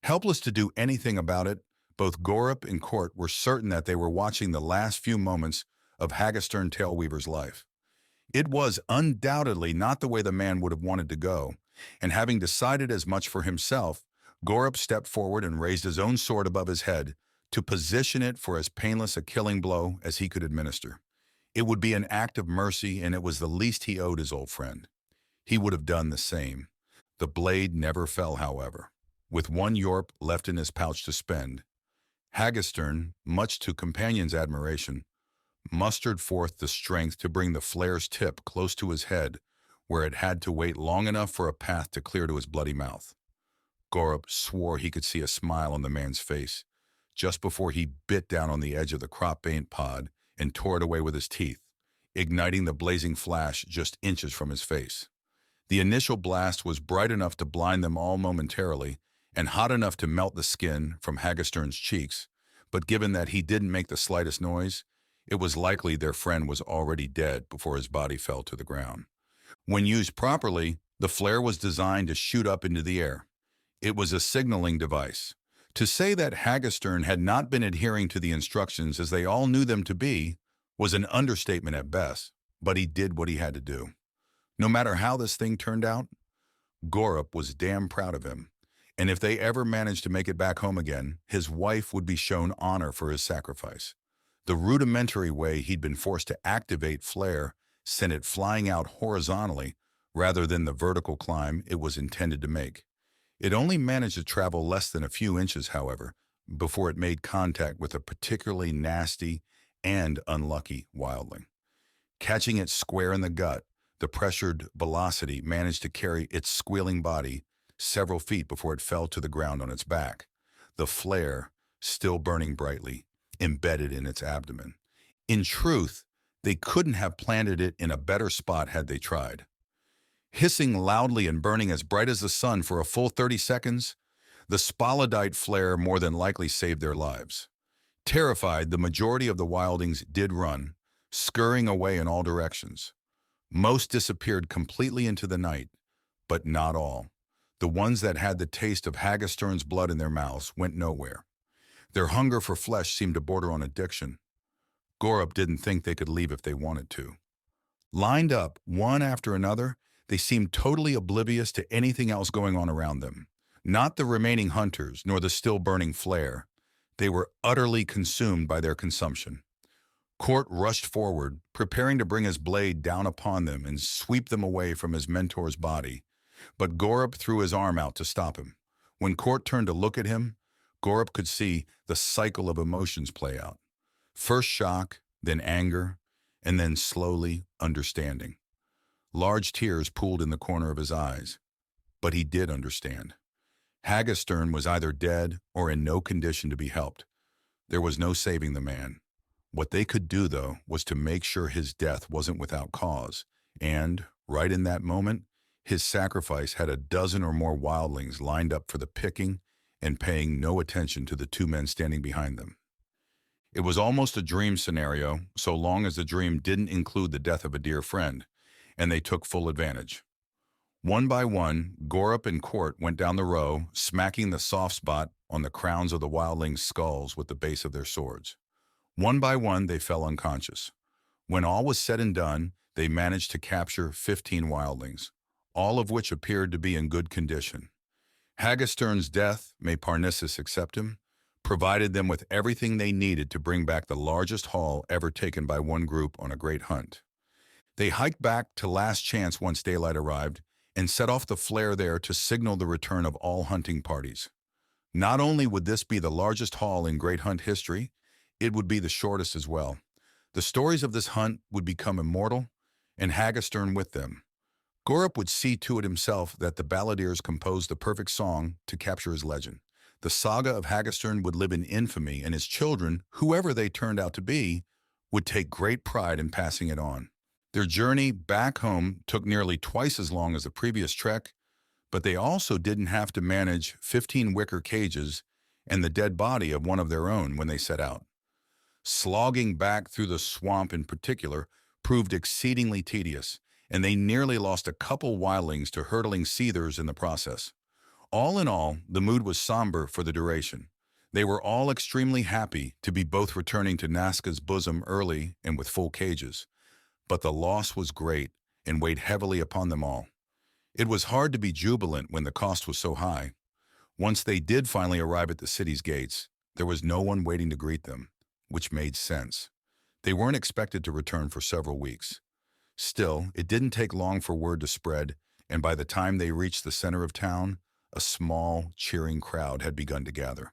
Helpless to do anything about it, both Gorrup and Court were certain that they were watching the last few moments of Hagestern Tailweaver's life. It was undoubtedly not the way the man would have wanted to go, and having decided as much for himself, Gorrup stepped forward and raised his own sword above his head to position it for as painless a killing blow as he could administer. It would be an act of mercy, and it was the least he owed his old friend. He would have done the same. The blade never fell, however. With one Yorp left in his pouch to spend, Hagestern, much to companions' admiration, mustered forth the strength to bring the flare's tip close to his head, where it had to wait long enough for a path to clear to his bloody mouth. Gorrup swore he could see a smile on the man's face, just before he bit down on the edge of the crop paint pod and tore it away with his teeth, igniting the blazing flash just inches from his face. The initial blast was bright enough to blind them all momentarily, and hot enough to melt the skin from Hagestern's cheeks, but given that he didn't make the slightest noise, it was likely their friend was already dead before his body fell to the ground. When used properly, the flare was designed to shoot up into the air. It was a signaling device. To say that Hagestern had not been adhering to the instructions as they all knew them to be was an understatement at best, but he did what he had to do. No matter how this thing turned out, Gorrup was damn proud of him, and if they ever managed to make it back home again, his wife would be shown honor for his sacrifice. The rudimentary way he'd been forced to activate flare sent it flying out horizontally rather than the vertical climb it was intended to make. It only managed to travel less than a few inches, however, before it made contact with a particularly nasty and unlucky wildling. Catching it square in the gut, the pressured velocity managed to carry its squealing body several feet before it fell to the ground on its back, the flare still burning brightly, embedded in its abdomen. In truth, they couldn't have planted it in a better spot had they tried. Hissing loudly and burning as bright as the sun for a full 30 seconds, the spolodite flare more than likely saved their lives. Terrified, the majority of the wildlings did run, scurrying away in all directions. Most disappeared completely into the night, but not all. The ones that had the taste of Hagestern's blood in their mouths went nowhere. Their hunger for flesh seemed to border on addiction. Gorrup didn't think they could leave if they wanted to. Lined up, one after another, they seemed totally oblivious to anything else going on around them. Not the remaining hunters, nor the still-burning flare. They were utterly consumed by their consumption. Court rushed forward, preparing to bring his blade down upon them and sweep them away from his mentor's body. But Gorrup threw his arm out to stop him. When Court turned to look at him, Gorrup could see the cycle of emotions play out. First shock, then anger, and then slowly understanding. Large tears pooled in the corner of his eyes. But he did understand. Hagestern was either dead or in no condition to be helped. There was no saving the man. What they could do, though, was to make sure his death wasn't without cause. And, right in that moment, his sacrifice had a dozen or more wildlings lined up for the picking and paying no attention to the two men standing behind them. It was almost a dream scenario, so long as the dream didn't include the death of a dear friend, and they took full advantage. One by one, Gorrup and Court went down the row, smacking the soft spot on the crowns of the wildlings' skulls with the base of their swords. One by one, they fell unconscious. When all was said and done, they managed to capture 15 wildlings, all of which appeared to be in good condition. Hagestern's death, may Parnassus accept him, provided them with everything they needed to bring back the largest haul ever taken by one group on a great hunt. They hiked back to Last Chance once daylight arrived and set off the flare there to signal the return of all hunting parties. Not only would this be the largest haul in Great Hunt history, it would be the shortest as well. The stories of this hunt would become immortal, and Hagestern with them. Gorrup would see to it himself that the balladeers composed the perfect song to capture his legend. The saga of Hagestern would live in infamy, and his children, whoever they turned out to be, would take great pride in passing it on. Their journey back home took nearly twice as long as the previous trek, but they also didn't have to manage 15 wicker cages and the dead body of one of their own when they set out. Slogging back through the swamp in particular proved exceedingly tedious, and they nearly lost a couple wildlings to hurtling seethers in the process. All in all, the mood was somber for the duration. They were all extremely happy to be both returning to Nasca's bosom early and with full cages. But the loss was great and weighed heavily upon them all. It was hard to be jubilant when the cost was so high. Once they did finally arrive at the city's gates, there was no one waiting to greet them, which made sense. They weren't expected to return for several weeks. Still, it didn't take long for word to spread, and by the time they reached the center of town, a small, cheering crowd had begun to gather.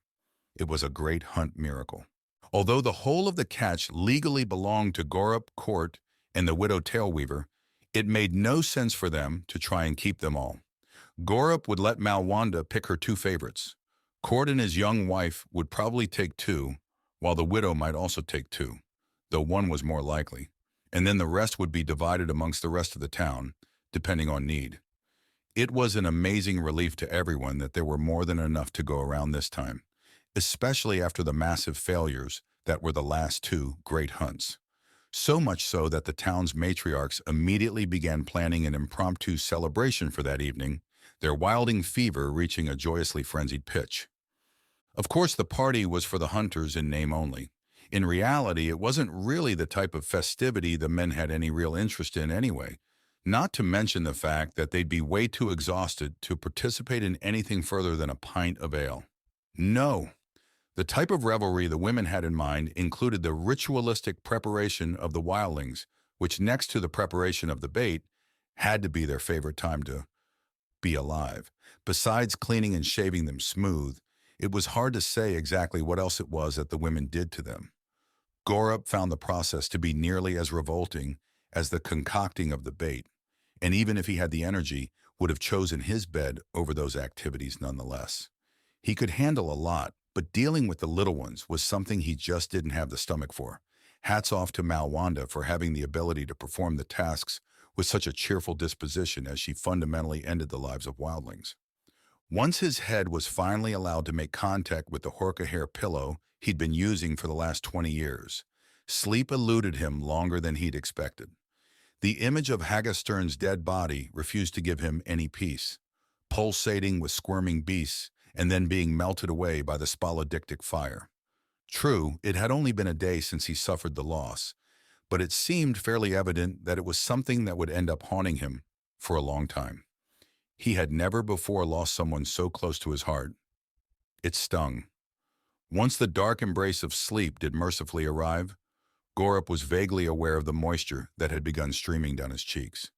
It was a great hunt miracle. Although the whole of the catch legally belonged to Gorrup, Court, and the widow Tailweaver, it made no sense for them to try and keep them all. Gorrup would let Malwanda pick her two favorites. Court and his young wife would probably take two, while the widow might also take two, though one was more likely, and then the rest would be divided amongst the rest of the town, depending on need. It was an amazing relief to everyone that there were more than enough to go around this time, especially after the massive failures that were the last two great hunts. So much so that the town's matriarchs immediately began planning an impromptu celebration for that evening, their Wildling Fever reaching a joyously frenzied pitch. Of course, the party was for the hunters in name only. In reality, it wasn't really the type of festivity the men had any real interest in anyway, not to mention the fact that they'd be way too exhausted to participate in anything further than a pint of ale. No. The type of revelry the women had in mind included the ritualistic preparation of the wildlings, which next to the preparation of the bait, had to be their favorite time to be alive. Besides cleaning and shaving them smooth, it was hard to say exactly what else it was that the women did to them. Gorrup found the process to be nearly as revolting as the concocting of the bait, and even if he had the energy, would have chosen his bed over those activities nonetheless. He could handle a lot, but dealing with the little ones was something he just didn't have the stomach for. Hats off to Malwanda for having the ability to perform the tasks with such a cheerful disposition as she fundamentally ended the lives of wildlings. Once his head was finally allowed to make contact with the Horka hair pillow he'd been using for the last 20 years, sleep eluded him longer than he'd expected. The image of Hagestern's dead body refused to give him any peace, pulsating with squirming beasts and then being melted away by the spalodictic fire. True, it had only been a day since he suffered the loss, but it seemed fairly evident that it was something that would end up haunting him for a long time. He had never before lost someone so close to his heart. It stung. Once the dark embrace of sleep did mercifully arrive, Gorrup was vaguely aware of the moisture that had begun streaming down his cheeks.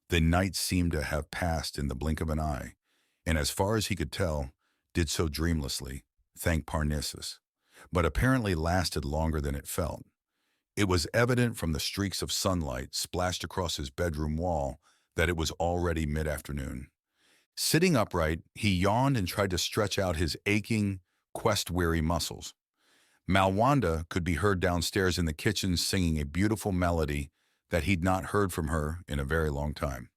The night seemed to have passed in the blink of an eye, and as far as he could tell, did so dreamlessly, thank Parnassus, but apparently lasted longer than it felt. It was evident from the streaks of sunlight splashed across his bedroom wall that it was already mid-afternoon. Sitting upright, he yawned and tried to stretch out his aching, quest-weary muscles. Malwanda could be heard downstairs in the kitchen singing a beautiful melody that he'd not heard from her in a very long time.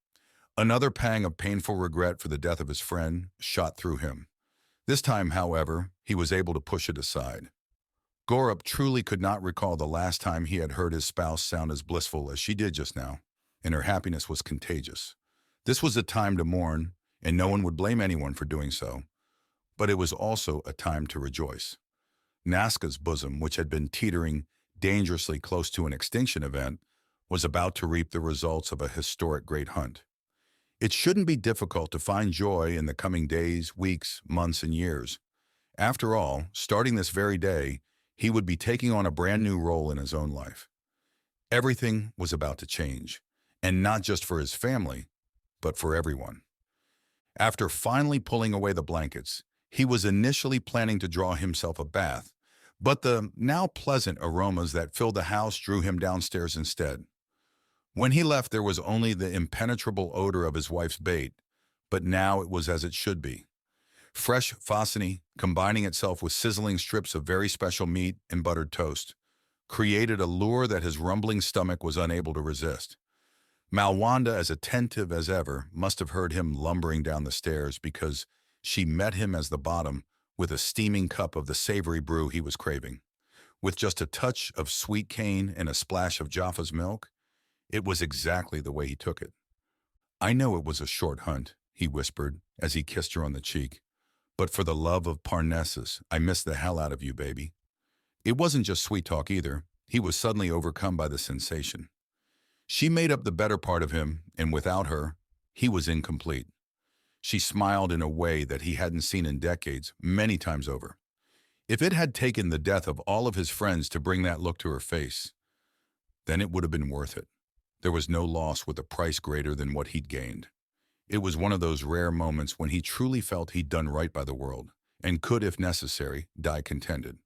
Another pang of painful regret for the death of his friend shot through him. This time, however, he was able to push it aside. Gorrup truly could not recall the last time he had heard his spouse sound as blissful as she did just now, and her happiness was contagious. This was a time to mourn, and no one would blame anyone for doing so, but it was also a time to rejoice. Nasca's bosom, which had been teetering dangerously close to an extinction event, was about to reap the results of a historic great hunt. It shouldn't be difficult to find joy in the coming days, weeks, months, and years. After all, starting this very day, he would be taking on a brand new role in his own life. Everything was about to change, and not just for his family, but for everyone. After finally pulling away the blankets, he was initially planning to draw himself a bath, but the now pleasant aromas that filled the house drew him downstairs instead. When he left, there was only the impenetrable odor of his wife's bait, but now it was as it should be. Fresh faucony, combining itself with sizzling strips of very special meat and buttered toast, created a lure that his rumbling stomach was unable to resist. Malwanda, as attentive as ever, must have heard him lumbering down the stairs because she met him as the bottom with a steaming cup of the savory brew he was craving. With just a touch of sweet cane and a splash of Jaffa's milk, it was exactly the way he took it. "I know it was a short hunt," he whispered as he kissed her on the cheek, "but for the love of Parnassus, I miss the hell out of you, baby." It wasn't just sweet talk either. He was suddenly overcome by the sensation. She made up the better part of him, and without her, he was incomplete. She smiled in a way that he hadn't seen in decades, many times over. If it had taken the death of all of his friends to bring that look to her face, then it would have been worth it. There was no loss with a price greater than what he'd gained. It was one of those rare moments when he truly felt he'd done right by the world, and could, if necessary, die contented.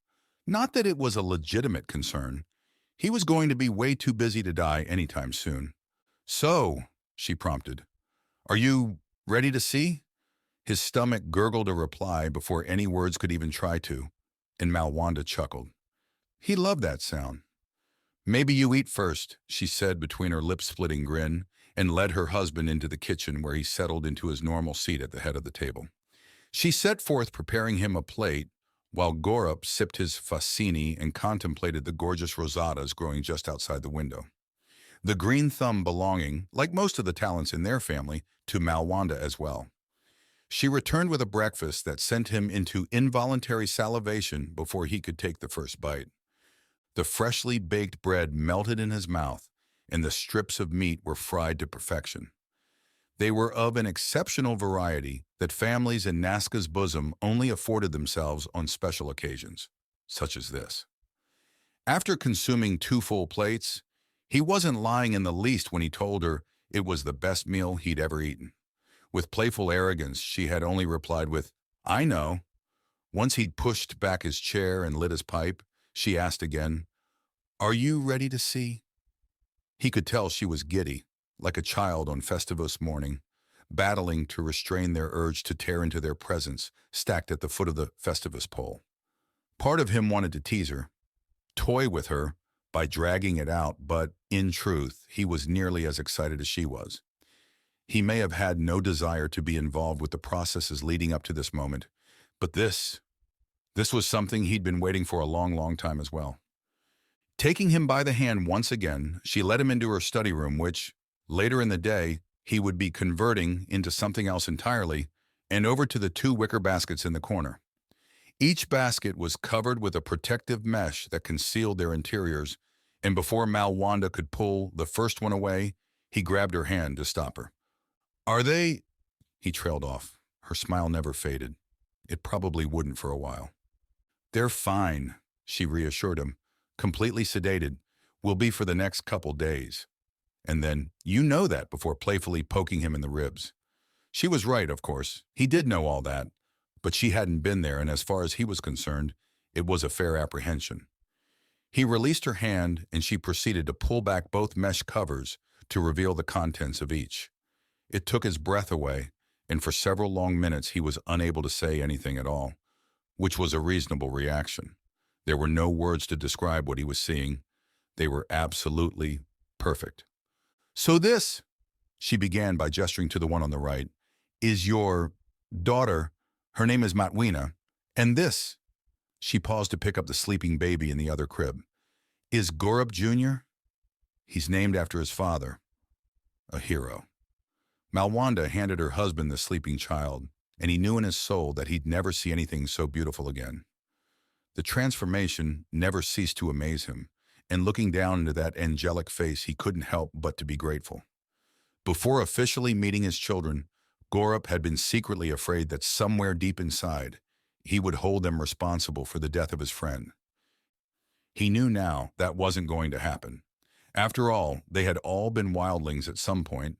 Not that it was a legitimate concern. He was going to be way too busy to die anytime soon. "So," she prompted, "are you ready to see?" His stomach gurgled a reply before any words could even try to, and Malwanda chuckled. He loved that sound. "Maybe you eat first," she said between her lip-splitting grin, and led her husband into the kitchen where he settled into his normal seat at the head of the table. She set forth preparing him a plate, while Gorrup sipped his fassini and contemplated the gorgeous rosadas growing just outside the window. The green thumb belonging, like most of the talents in their family, to Malwanda as well. She returned with a breakfast that sent him into involuntary salivation before he could take the first bite. The freshly baked bread melted in his mouth, and the strips of meat were fried to perfection. They were of an exceptional variety that families in Nasca's bosom only afforded themselves on special occasions, such as this. After consuming 2 full plates, he wasn't lying in the least when he told her it was the best meal he'd ever eaten. With playful arrogance, she had only replied with, "I know." Once he'd pushed back his chair and lit his pipe, she asked again, "Are you ready to see?" He could tell she was giddy, like a child on Festivus morning, battling to restrain their urge to tear into their presents stacked at the foot of the Festivus pole. Part of him wanted to tease her, toy with her by dragging it out, but in truth, he was nearly as excited as she was. He may have had no desire to be involved with the processes leading up to this moment, but this was something he'd been waiting for a long, long time as well. Taking him by the hand once again, she led him into her study room, which, later in the day, he would be converting into something else entirely, and over to the 2 wicker baskets in the corner. Each basket was covered with a protective mesh that concealed their interiors, and before Malwanda could pull the first one away, he grabbed her hand to stop her. Are they? He trailed off. Her smile never faded. It probably wouldn't for a while. They're fine, she reassured him, completely sedated. Will be for the next couple days. And then, you know that, before playfully poking him in the ribs. She was right, of course. He did know all that. But she hadn't been there, and as far as he was concerned, it was a fair apprehension. He released her hand, and she proceeded to pull back both mesh covers to reveal the contents of each. It took his breath away, and for several long minutes he was unable to say anything at all, which was a reasonable reaction. There were no words to describe what he was seeing. They were absolutely perfect. So this, she began by gesturing to the one on the right, is your daughter. Her name is Matwina. And this, she paused to pick up the sleeping baby in the other crib, is Gorrup Jr. He's named after his father, a hero. Malwanda handed her husband the sleeping child, and he knew in his soul that he'd never see anything so beautiful again. The transformation never ceased to amaze him, and looking down into that angelic face, he couldn't help but to be grateful. Before officially meeting his children, Gorrup had been secretly afraid that somewhere deep inside, he would hold them responsible for the death of his friend. He knew now that wasn't going to happen. After all, they had all been wildlings at some point,